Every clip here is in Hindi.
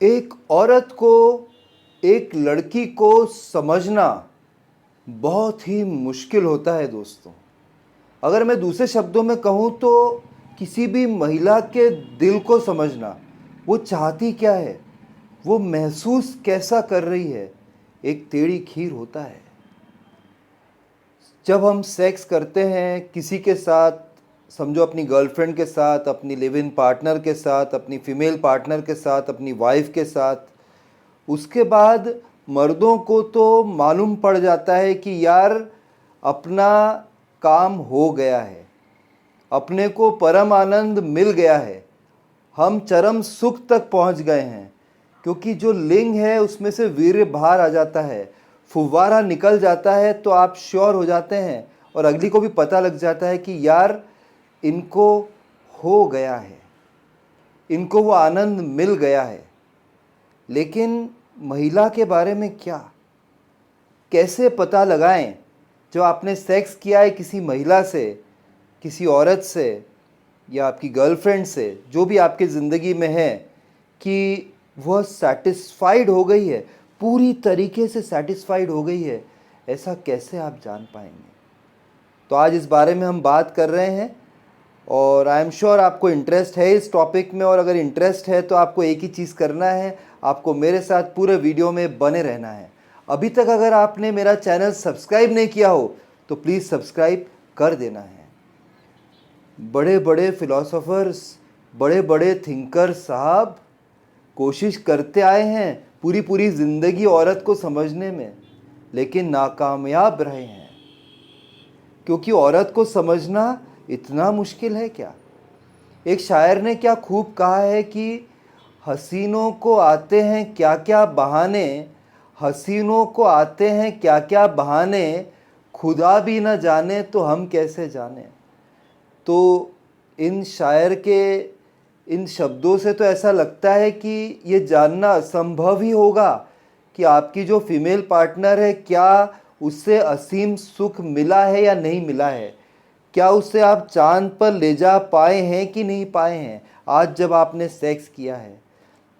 एक औरत को, एक लड़की को समझना बहुत ही मुश्किल होता है दोस्तों। अगर मैं दूसरे शब्दों में कहूँ तो किसी भी महिला के दिल को समझना, वो चाहती क्या है, वो महसूस कैसा कर रही है, एक टेढ़ी खीर होता है। जब हम सेक्स करते हैं किसी के साथ, समझो अपनी गर्लफ्रेंड के साथ, अपनी लिव इन पार्टनर के साथ, अपनी फीमेल पार्टनर के साथ, अपनी वाइफ के साथ, उसके बाद मर्दों को तो मालूम पड़ जाता है कि यार अपना काम हो गया है, अपने को परम आनंद मिल गया है, हम चरम सुख तक पहुंच गए हैं। क्योंकि जो लिंग है उसमें से वीर्य बाहर आ जाता है, फुव्वारा निकल जाता है, तो आप श्योर हो जाते हैं और अगली को भी पता लग जाता है कि यार इनको हो गया है, इनको वो आनंद मिल गया है। लेकिन महिला के बारे में क्या, कैसे पता लगाएं जो आपने सेक्स किया है किसी महिला से, किसी औरत से या आपकी गर्लफ्रेंड से, जो भी आपकी ज़िंदगी में है, कि वह सेटिस्फाइड हो गई है, पूरी तरीके से सेटिस्फाइड हो गई है, ऐसा कैसे आप जान पाएंगे? तो आज इस बारे में हम बात कर रहे हैं और आई एम श्योर आपको इंटरेस्ट है इस टॉपिक में। और अगर इंटरेस्ट है तो आपको एक ही चीज़ करना है, आपको मेरे साथ पूरे वीडियो में बने रहना है। अभी तक अगर आपने मेरा चैनल सब्सक्राइब नहीं किया हो तो प्लीज़ सब्सक्राइब कर देना है। बड़े बड़े फिलोसोफर्स, बड़े बड़े थिंकर्स साहब कोशिश करते आए हैं पूरी पूरी ज़िंदगी औरत को समझने में, लेकिन नाकामयाब रहे हैं। क्योंकि औरत को समझना इतना मुश्किल है क्या? एक शायर ने क्या खूब कहा है कि हसीनों को आते हैं क्या क्या बहाने, हसीनों को आते हैं क्या क्या बहाने, खुदा भी न जाने तो हम कैसे जाने। तो इन शायर के इन शब्दों से तो ऐसा लगता है कि ये जानना असंभव ही होगा कि आपकी जो फीमेल पार्टनर है, क्या उससे असीम सुख मिला है या नहीं मिला है, क्या उससे आप चांद पर ले जा पाए हैं कि नहीं पाए हैं आज जब आपने सेक्स किया है,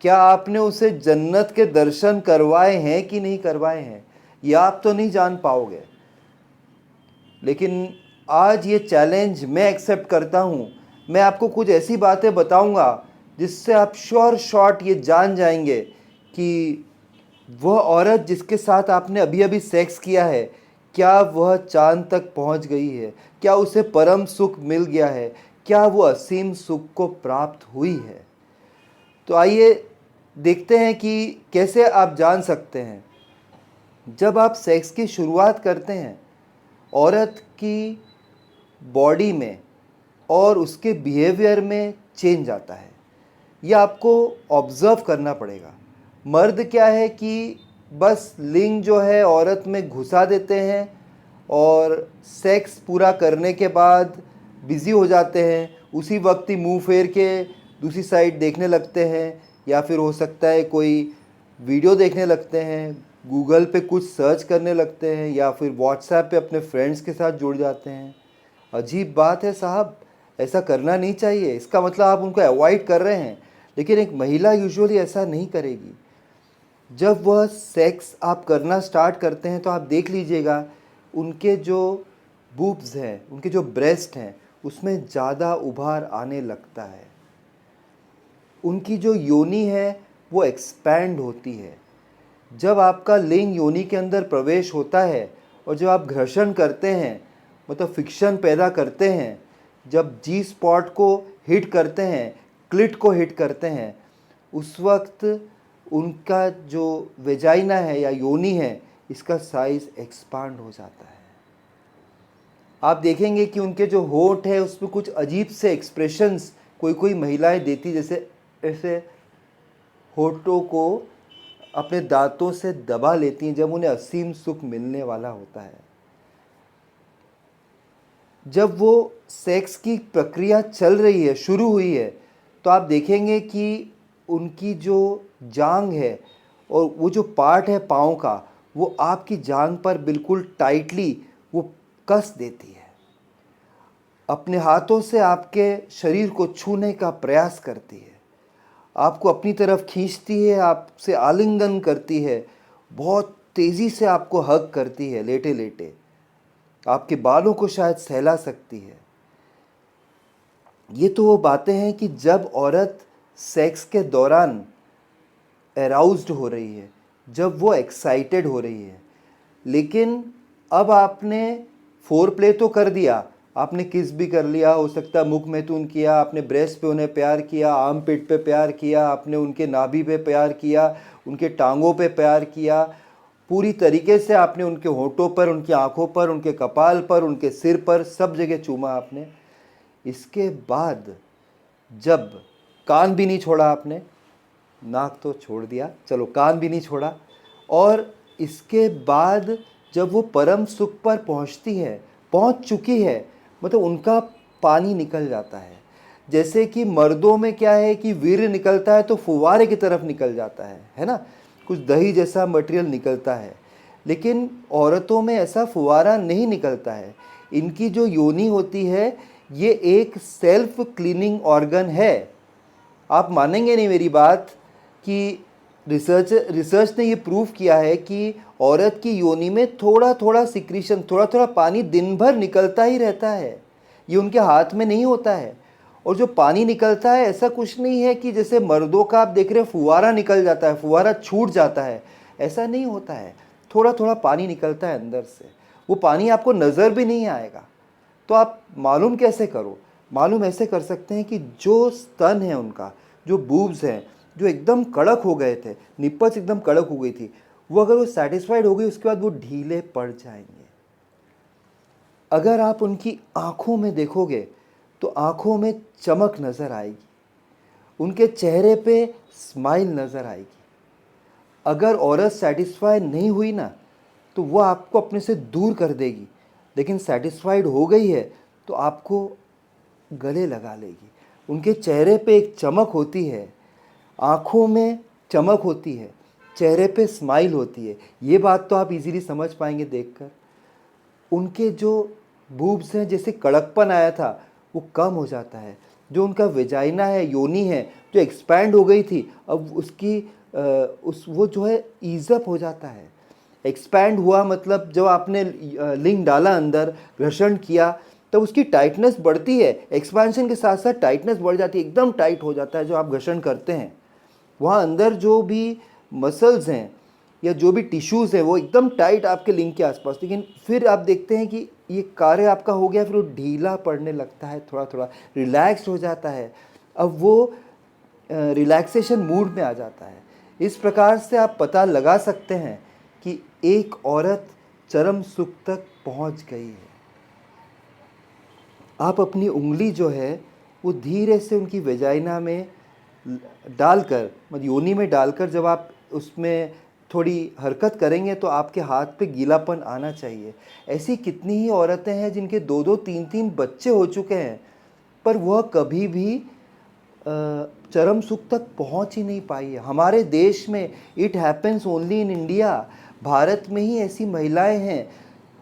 क्या आपने उसे जन्नत के दर्शन करवाए हैं कि नहीं करवाए हैं, ये आप तो नहीं जान पाओगे। लेकिन आज ये चैलेंज मैं एक्सेप्ट करता हूँ। मैं आपको कुछ ऐसी बातें बताऊँगा जिससे आप श्योर शॉट ये जान जाएंगे कि वह औरत जिसके साथ आपने अभी अभी सेक्स किया है, क्या वह चांद तक पहुंच गई है, क्या उसे परम सुख मिल गया है, क्या वो असीम सुख को प्राप्त हुई है। तो आइए देखते हैं कि कैसे आप जान सकते हैं। जब आप सेक्स की शुरुआत करते हैं, औरत की बॉडी में और उसके बिहेवियर में चेंज आता है, यह आपको ऑब्ज़र्व करना पड़ेगा। मर्द क्या है कि बस लिंग जो है औरत में घुसा देते हैं और सेक्स पूरा करने के बाद बिज़ी हो जाते हैं, उसी वक्त ही मुंह फेर के दूसरी साइड देखने लगते हैं, या फिर हो सकता है कोई वीडियो देखने लगते हैं, गूगल पे कुछ सर्च करने लगते हैं, या फिर व्हाट्सएप पे अपने फ्रेंड्स के साथ जुड़ जाते हैं। अजीब बात है साहब, ऐसा करना नहीं चाहिए। इसका मतलब आप उनको अवॉइड कर रहे हैं, लेकिन एक महिला यूजुअली ऐसा नहीं करेगी। जब वह सेक्स आप करना स्टार्ट करते हैं तो आप देख लीजिएगा उनके जो बूब्स हैं, उनके जो ब्रेस्ट हैं, उसमें ज़्यादा उभार आने लगता है। उनकी जो योनि है वो एक्सपैंड होती है। जब आपका लिंग योनि के अंदर प्रवेश होता है और जब आप घर्षण करते हैं, मतलब फिक्शन पैदा करते हैं, जब जी स्पॉट को हिट करते हैं, क्लिट को हिट करते हैं, उस वक्त उनका जो वेजाइना है या योनि है, इसका साइज एक्सपांड हो जाता है। आप देखेंगे कि उनके जो होंठ है उसमें कुछ अजीब से एक्सप्रेशंस कोई कोई महिलाएं देती, जैसे ऐसे होठों को अपने दांतों से दबा लेती हैं जब उन्हें असीम सुख मिलने वाला होता है। जब वो सेक्स की प्रक्रिया चल रही है, शुरू हुई है, तो आप देखेंगे कि उनकी जो जांघ है और वो जो पार्ट है पाँव का, वो आपकी जांघ पर बिल्कुल टाइटली वो कस देती है, अपने हाथों से आपके शरीर को छूने का प्रयास करती है, आपको अपनी तरफ खींचती है, आपसे आलिंगन करती है, बहुत तेज़ी से आपको हग करती है लेटे लेटे, आपके बालों को शायद सहला सकती है। ये तो वो बातें हैं कि जब औरत सेक्स के दौरान एराउज्ड हो रही है, जब वो एक्साइटेड हो रही है। लेकिन अब आपने फोर प्ले तो कर दिया, आपने किस भी कर लिया, हो सकता है मुख मैथुन किया, आपने ब्रेस्ट पे उन्हें प्यार किया, आर्म पिट पे प्यार किया, आपने उनके नाभि पे प्यार किया, उनके टांगों पे प्यार किया, पूरी तरीके से आपने उनके होठों पर, उनकी आंखों पर, उनके कपाल पर, उनके सिर पर, सब जगह चूमा आपने। इसके बाद जब कान भी नहीं छोड़ा आपने, नाक तो छोड़ दिया, चलो कान भी नहीं छोड़ा, और इसके बाद जब वो परम सुख पर पहुंचती है, पहुंच चुकी है, मतलब उनका पानी निकल जाता है। जैसे कि मर्दों में क्या है कि वीर्य निकलता है तो फुवारे की तरफ निकल जाता है ना, कुछ दही जैसा मटेरियल निकलता है। लेकिन औरतों में ऐसा फुवारा नहीं निकलता है। इनकी जो योनि होती है ये एक सेल्फ क्लीनिंग ऑर्गन है। आप मानेंगे नहीं मेरी बात कि रिसर्च ने ये प्रूव किया है कि औरत की योनि में थोड़ा थोड़ा सिक्रीशन, थोड़ा थोड़ा पानी दिन भर निकलता ही रहता है। ये उनके हाथ में नहीं होता है। और जो पानी निकलता है ऐसा कुछ नहीं है कि जैसे मर्दों का आप देख रहे हैं फुवारा निकल जाता है, फुवारा छूट जाता है, ऐसा नहीं होता है। थोड़ा थोड़ा पानी निकलता है अंदर से, वो पानी आपको नज़र भी नहीं आएगा। तो आप मालूम कैसे करो? मालूम ऐसे कर सकते हैं कि जो स्तन है उनका, जो बूब्स हैं, जो एकदम कड़क हो गए थे, निप्पल्स एकदम कड़क हो गई थी, वो अगर वो सेटिस्फाइड हो गई उसके बाद वो ढीले पड़ जाएंगे। अगर आप उनकी आँखों में देखोगे तो आँखों में चमक नज़र आएगी, उनके चेहरे पे स्माइल नज़र आएगी। अगर औरत सेटिस्फाई नहीं हुई ना तो वो आपको अपने से दूर कर देगी, लेकिन सेटिस्फाइड हो गई है तो आपको गले लगा लेगी। उनके चेहरे पे एक चमक होती है, आँखों में चमक होती है, चेहरे पे स्माइल होती है। ये बात तो आप इजीली समझ पाएंगे देखकर। उनके जो बूब्स हैं, जैसे कड़कपन आया था वो कम हो जाता है। जो उनका वेजाइना है, योनि है, जो एक्सपैंड हो गई थी, अब उसकी वो जो है ईज़अप हो जाता है। एक्सपैंड हुआ मतलब जब आपने लिंग डाला अंदर, घर्षण किया, तब उसकी टाइटनेस बढ़ती है। एक्सपेंशन के साथ साथ टाइटनेस बढ़ जाती है, एकदम टाइट हो जाता है जो आप घर्षण करते हैं। वहाँ अंदर जो भी मसल्स हैं या जो भी टिश्यूज़ हैं वो एकदम टाइट आपके लिंग के आसपास। लेकिन फिर आप देखते हैं कि ये कार्य आपका हो गया, फिर वो ढीला पड़ने लगता है, थोड़ा थोड़ा रिलैक्स हो जाता है। अब वो रिलैक्सेशन मूड में आ जाता है। इस प्रकार से आप पता लगा सकते हैं कि एक औरत चरम सुख तक पहुंच गई है। आप अपनी उंगली जो है वो धीरे से उनकी वेजाइना में डालकर, मतलब योनि में डालकर, जब आप उसमें थोड़ी हरकत करेंगे तो आपके हाथ पे गीलापन आना चाहिए। ऐसी कितनी ही औरतें हैं जिनके 2-2 3-3 बच्चे हो चुके हैं, पर वह कभी भी चरम सुख तक पहुंच ही नहीं पाई है। हमारे देश में it happens only in India, Bharat में ही ऐसी महिलाएं हैं।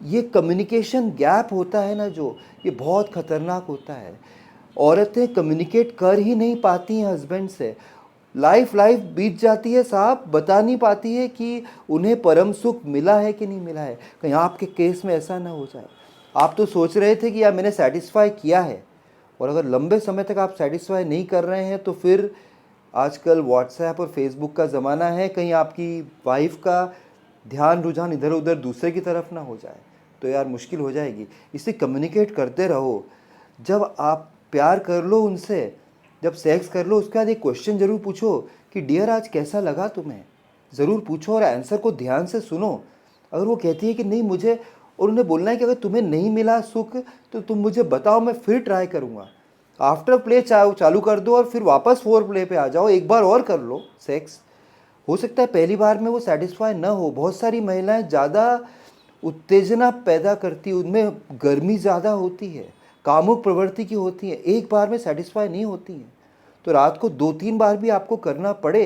ये कम्युनिकेशन गैप होता है ना जो, ये बहुत ख़तरनाक होता है। औरतें कम्युनिकेट कर ही नहीं पाती हैं हस्बैंड से। लाइफ बीत जाती है साहब, बता नहीं पाती है कि उन्हें परम सुख मिला है कि नहीं मिला है। कहीं आपके केस में ऐसा ना हो जाए। आप तो सोच रहे थे कि यार मैंने सेटिस्फाई किया है, और अगर लंबे समय तक आप सेटिस्फाई नहीं कर रहे हैं तो फिर आजकल व्हाट्सएप और फेसबुक का ज़माना है, कहीं आपकी वाइफ का ध्यान रुझान इधर उधर दूसरे की तरफ ना हो जाए तो यार मुश्किल हो जाएगी। इससे कम्युनिकेट करते रहो। जब आप प्यार कर लो उनसे, जब सेक्स कर लो, उसके बाद एक क्वेश्चन ज़रूर पूछो कि डियर आज कैसा लगा तुम्हें। ज़रूर पूछो और आंसर को ध्यान से सुनो। अगर वो कहती है कि नहीं मुझे, और उन्हें बोलना है कि अगर तुम्हें नहीं मिला सुख तो तुम मुझे बताओ, मैं फिर ट्राई करूँगा। आफ्टर प्ले चालू कर दो और फिर वापस फोर प्ले पे आ जाओ, एक बार और कर लो सेक्स। हो सकता है पहली बार में वो सेटिस्फाई ना हो। बहुत सारी महिलाएं ज़्यादा उत्तेजना पैदा करती, उनमें गर्मी ज़्यादा होती है, कामुक प्रवृत्ति की होती है, एक बार में सेटिस्फाई नहीं होती हैं। तो रात को 2-3 बार भी आपको करना पड़े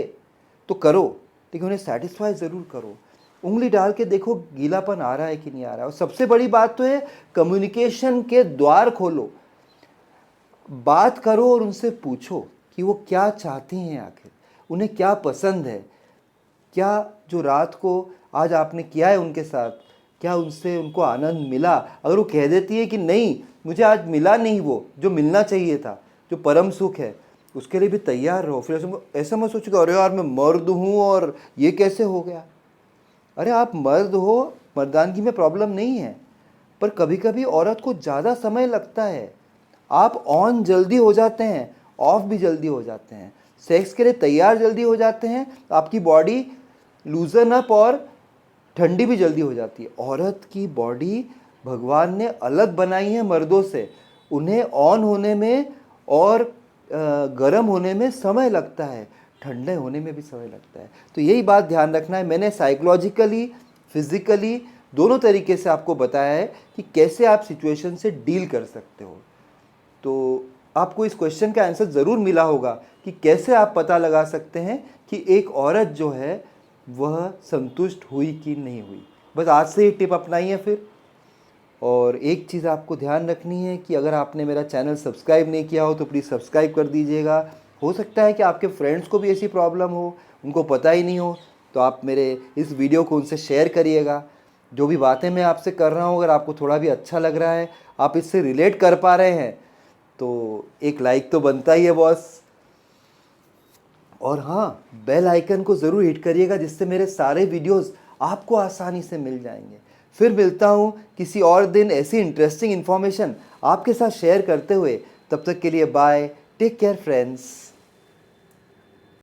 तो करो, लेकिन उन्हें सेटिस्फाई ज़रूर करो। उंगली डाल के देखो गीलापन आ रहा है कि नहीं आ रहा है। और सबसे बड़ी बात तो है कम्युनिकेशन के द्वार खोलो, बात करो और उनसे पूछो कि वो क्या चाहती हैं आखिर। उन्हें क्या पसंद है, क्या जो रात को आज आपने किया है उनके साथ, क्या उनसे उनको आनंद मिला। अगर वो कह देती है कि नहीं मुझे आज मिला नहीं वो जो मिलना चाहिए था, जो परम सुख है, उसके लिए भी तैयार रहो। फिर ऐसा मत सोचो अरे यार मैं मर्द हूँ और ये कैसे हो गया। अरे आप मर्द हो, मर्दानगी में प्रॉब्लम नहीं है, पर कभी कभी औरत को ज़्यादा समय लगता है। आप ऑन जल्दी हो जाते हैं, ऑफ भी जल्दी हो जाते हैं, सेक्स के लिए तैयार जल्दी हो जाते हैं, तो आपकी बॉडी लूजन अप और ठंडी भी जल्दी हो जाती है। औरत की बॉडी भगवान ने अलग बनाई है मर्दों से, उन्हें ऑन होने में और गर्म होने में समय लगता है, ठंडे होने में भी समय लगता है। तो यही बात ध्यान रखना है। मैंने साइकोलॉजिकली, फिजिकली दोनों तरीके से आपको बताया है कि कैसे आप सिचुएशन से डील कर सकते हो। तो आपको इस क्वेश्चन का आंसर ज़रूर मिला होगा कि कैसे आप पता लगा सकते हैं कि एक औरत जो है वह संतुष्ट हुई कि नहीं हुई। बस आज से ही टिप अपनाइए फिर। और एक चीज़ आपको ध्यान रखनी है कि अगर आपने मेरा चैनल सब्सक्राइब नहीं किया हो तो प्लीज़ सब्सक्राइब कर दीजिएगा। हो सकता है कि आपके फ्रेंड्स को भी ऐसी प्रॉब्लम हो, उनको पता ही नहीं हो, तो आप मेरे इस वीडियो को उनसे शेयर करिएगा। जो भी बातें मैं आपसे कर रहा हूँ, अगर आपको थोड़ा भी अच्छा लग रहा है, आप इससे रिलेट कर पा रहे हैं, तो एक लाइक तो बनता ही है बॉस। और हाँ, बेल आइकन को ज़रूर हिट करिएगा, जिससे मेरे सारे वीडियोस आपको आसानी से मिल जाएंगे। फिर मिलता हूँ किसी और दिन ऐसी इंटरेस्टिंग इन्फॉर्मेशन आपके साथ शेयर करते हुए। तब तक के लिए बाय, टेक केयर फ्रेंड्स।